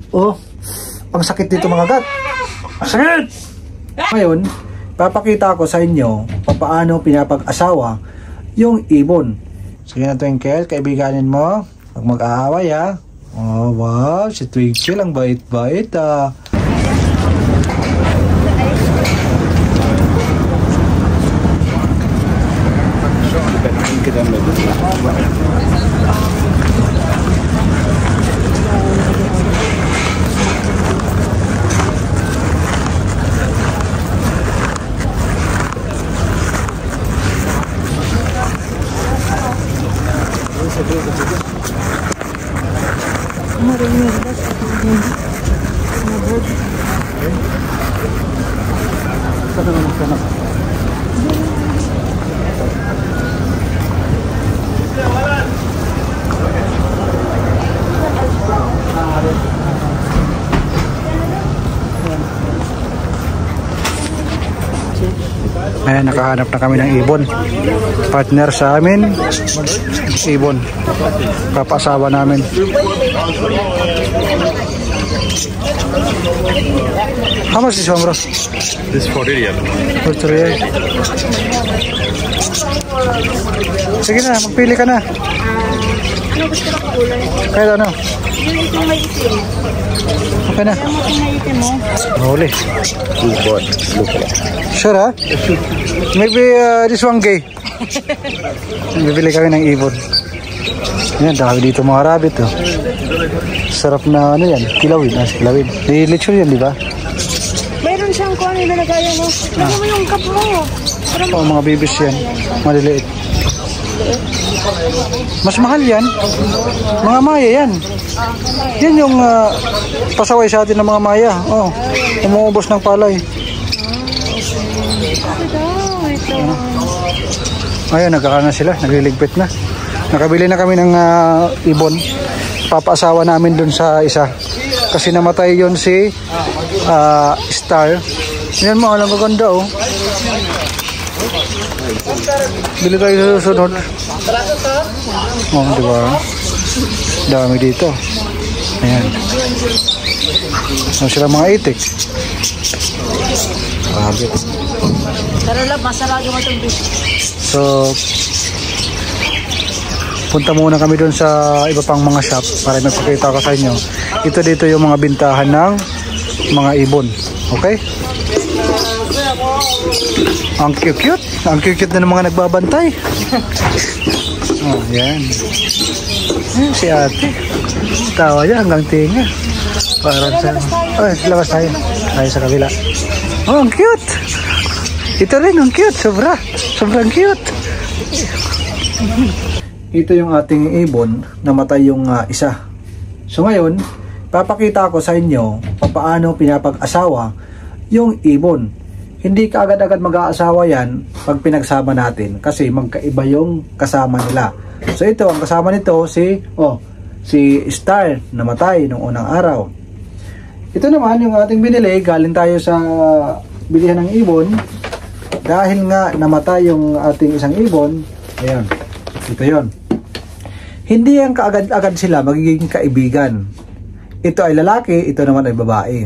Oh, ang sakit dito mga gat. Sakit! Ngayon, papakita ko sa inyo paano pinapag-asawa yung ibon. Sige na Twinkle, kaibiganin mo. Pag mag-aaway ha. Oh wow, si Twinkle ang bait-bait ah. Ayan, nakahanap na kami ng ibon. Partner sa amin, ibon. Papasawa namin. How much is one, bro? This is 40 riyal. 40 riyal. Sige na, magpili ka na. Ano gusto ko kulay? Kahit ano? Yung itim may itim. Okay na. Yung may itim mo. Huli. Blue color. Sure ha? Maybe this one gay. Bibili kami ng ibon. Yan, dami dito mga rabbit oh. Sarap na ano yan, kilawin. Kilawin. Lechon yan, di ba? Mayroon siyang kung ano nilagayan mo. Lagyan mo yung cup mo. Oh, mga babies yan. Maliliit. Mas mahal yan. Mga maya yan. Yan yung pasaway sa atin ng mga maya. Oh, umuubos ng palay. Ayun, nagkakana sila. Nagliligpit na. Nakabili na kami ng ibon. Papaasawa namin dun sa isa. Kasi namatay yon si Star. Yan mo, alam maganda oh. Bili tayo sa susunod. Oh, diba? Dami dito. Ayan. Ano sila mga itik? Rabbit. Pero lang, masarado mo itong beef. So, punta muna kami doon sa iba pang mga shop para magpakita ko sa inyo. Ito dito yung mga bintahan ng mga ibon. Okay? Ang cute-cute. Ang cute-cute na ng mga nagbabantay. Oh, yan. Ayan, si ate. Tawa niya hanggang tinga. Parang sa... Oh, labas tayo. Tayo sa kabila. Oh, ang cute. Ito rin, ang cute. Sobrang cute. Ito yung ating ibon. Namatay yung isa. So ngayon, papakita ko sa inyo paano pinapag-asawa yung ibon. Hindi ka agad-agad mag-aasawa yan pag pinagsama natin kasi magkaiba yung kasama nila. So ito, ang kasama nito si Star, namatay nung unang araw. Ito naman yung ating binili, galing tayo sa bilihan ng ibon. Dahil nga namatay yung ating isang ibon, ayan, ito yon. Hindi yan kaagad-agad sila magiging kaibigan. Ito ay lalaki, ito naman ay babae.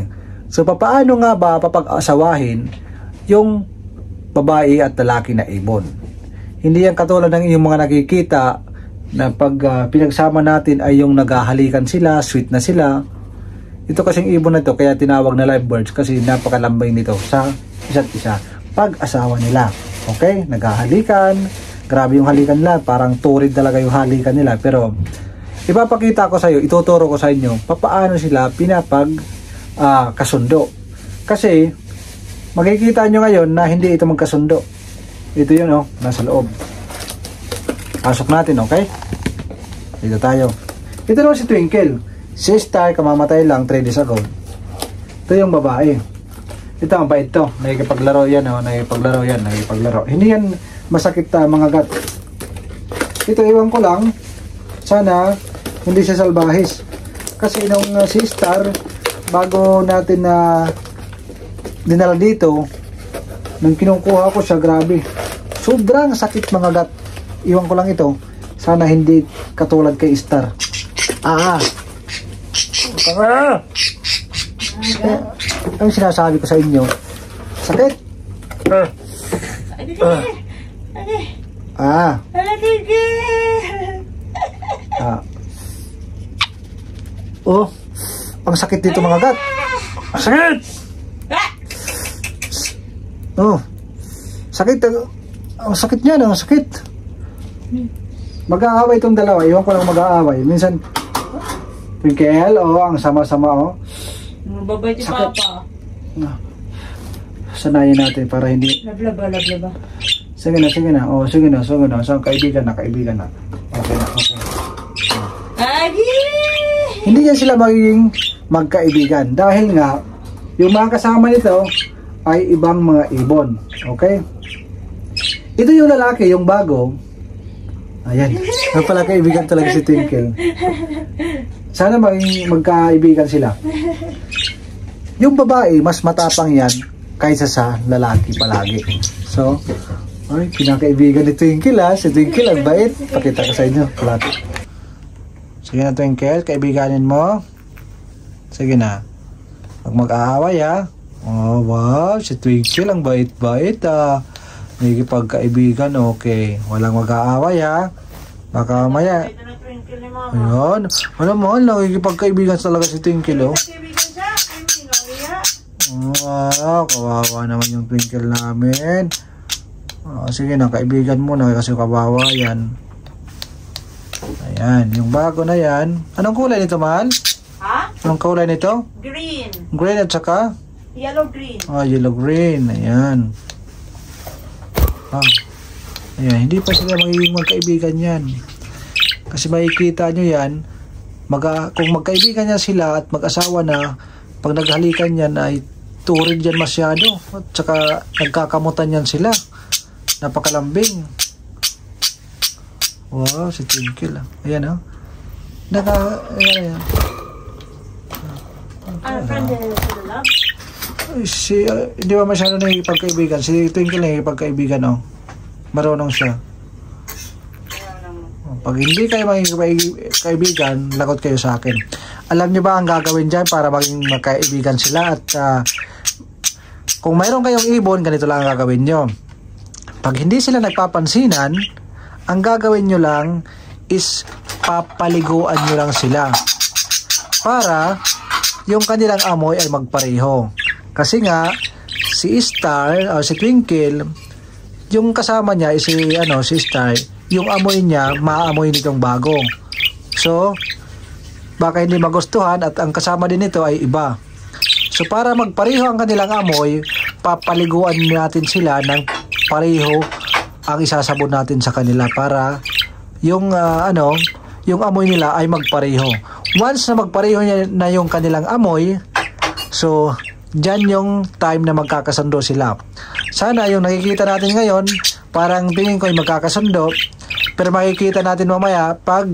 So papaano nga ba papag-asawahin yung babae at lalaki na ibon? Hindi yan katulad ng yung mga nakikita na pag pinagsama natin ay yung naghahalikan sila, sweet na sila. Ito kasing ibon na ito kaya tinawag na live birds kasi napakalambing nito sa isa't isa pag asawa nila. Okay, naghahalikan, grabe yung halikan nila, parang turid talaga yung halikan nila. Pero ipapakita ko sa iyo, ituturo ko sa inyo papaano sila pinapag kasundo. Kasi makikita nyo ngayon na hindi ito magkasundo. Ito yun oh, nasa loob. Pasok natin, okay? Dito tayo. Ito naman si Twinkle. Si Star, kamamatay lang 3 days ago. Ito yung babae. Ito ang bait to. Nakikipaglaro yan oh, nakikipaglaro. Hindi yan masakit mga gat. Ito iwan ko lang. Sana hindi siya salbahis. Kasi nung si Star, bago natin na dinala dito, nung kinukuha ko siya, grabe, sobrang sakit mga gat. Iwan ko lang ito, sana hindi katulad kay Star. Ang sinasabi ko sa inyo, sakit? Ah. Oh, ang sakit dito mga gat. Sakit! Oh, sakit. Ang sakit niya, ang sakit. Mag-aaway itong dalawa. Iwan ko lang mag-aaway. Minsan, Twinkle, ang sama-sama, Mababay si Papa. Sanayin natin para hindi. Lablaba. Sige na. Sige na. So, kaibigan na. Okay na. Hindi yan sila magiging magkaibigan. Dahil nga, yung mga kasama nito ay ibang mga ibon. Okay? Ito yung lalaki, yung bago. Ayan. Pala kaibigan talaga si Twinkle. Sana magkaibigan sila. Yung babae, mas matapang yan kaysa sa lalaki palagi. So, ay, pinakaibigan ni Twinkle ha. Si Twinkle, ang bait. Pakita ko sa inyo. Palagi. Sige na Twinkle, kaibiganin mo. Sige na. Huwag mag-aaway ha. Oh, wow. Si Twinkle, ang bait-bait ha. Nagkipagkaibigan, okay. Walang mag-aaway ha. Baka maya. Ayan. Alam mo, nagkipagkaibigan talaga si Twinkle oh. Wow, kawawa naman yung Twinkle namin. Sige na, kaibigan mo na kasi kawawa yan. Ayan, yung bago na yan. Anong kulay nito, mahal? Ha? Anong kulay nito? Green. Green at saka? Yellow-green. Yellow-green. Ayan. Ayan, hindi pa sila magiging magkaibigan yan. Kasi makikita nyo yan, kung magkaibigan yan sila at mag-asawa na, pag naghalikan yan ay turid yan masyado. At saka nagkakamutan yan sila. Napakalambing. Wow, si Twinkle. Ayan oh. Ayan. Hindi ba masyado nakikipagkaibigan? Si Twinkle nakikipagkaibigan oh. Marunong siya. Pag hindi kayo magkaibigan, lagot kayo sa akin. Alam niyo ba ang gagawin dyan para maging magkaibigan sila? At kung mayroon kayong ibon, ganito lang ang gagawin nyo. Pag hindi sila nagpapansinan, ang gagawin nyo lang is papaliguan nyo lang sila para yung kanilang amoy ay magpareho. Kasi nga si Star o si Twinkle, yung kasama niya is si Star, yung amoy niya maamoy nitong bago. So baka hindi magustuhan at ang kasama din nito ay iba. So para magpareho ang kanilang amoy, papaliguan natin sila ng pareho ang isasabon natin sa kanila para yung yung amoy nila ay magpareho. Once na magpareho na yung kanilang amoy, so dyan yung time na magkakasundo sila. Sana yung nakikita natin ngayon, parang tingin ko ay magkakasundo, pero makikita natin mamaya pag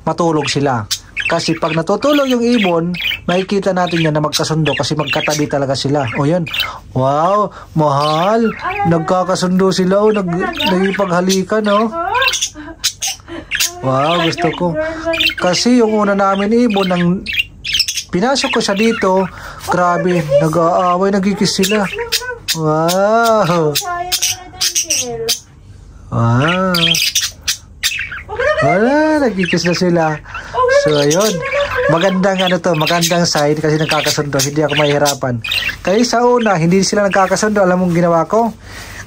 matulog sila. Kasi pag natutulog yung ibon, makikita natin yan na magkasundo kasi magkatabi talaga sila. O yan. Wow, mahal. Nagkakasundo sila o nagipaghalikan o. Wow, gusto ko. Kasi yung una namin ibon, nang pinasok ko siya dito, grabe, nag-aaway, nagkikis sila. Wow. Wow. Wala, nagkikis na sila. So, ayun. Magandang side kasi nagkakasundo. Hindi ako mahihirapan. Kasi sa una, hindi sila nagkakasundo. Alam mong ginawa ko?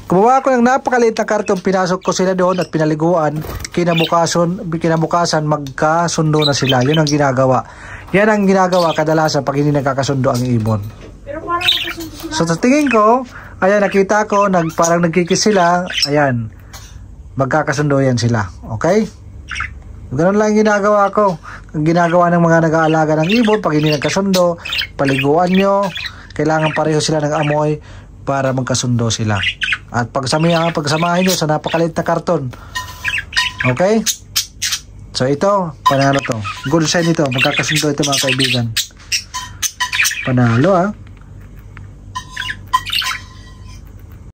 Gumawa ko ng napakaliit na karton. Pinasok ko sila doon at pinaliguan. Kinabukasan, magkasundo na sila. Yun ang ginagawa. Yan ang ginagawa kadalasan pag hindi nagkakasundo ang ibon. Pero parang magkasundo sila. So, sa tingin ko, ayan, nakita ko, parang nagkikis sila. Ayan. Magkakasundo yan sila. Okay? Ganun lang ginagawa ko. Ang ginagawa ng mga nag-aalaga ng ibon, pag hindi nagkasundo, paliguan nyo. Kailangan pareho sila ng amoy para magkasundo sila. At pagsamahin nyo sa napakaliit na karton. Okay? So ito, panalo to. Good sign ito. Magkakasundo ito mga kaibigan. Panalo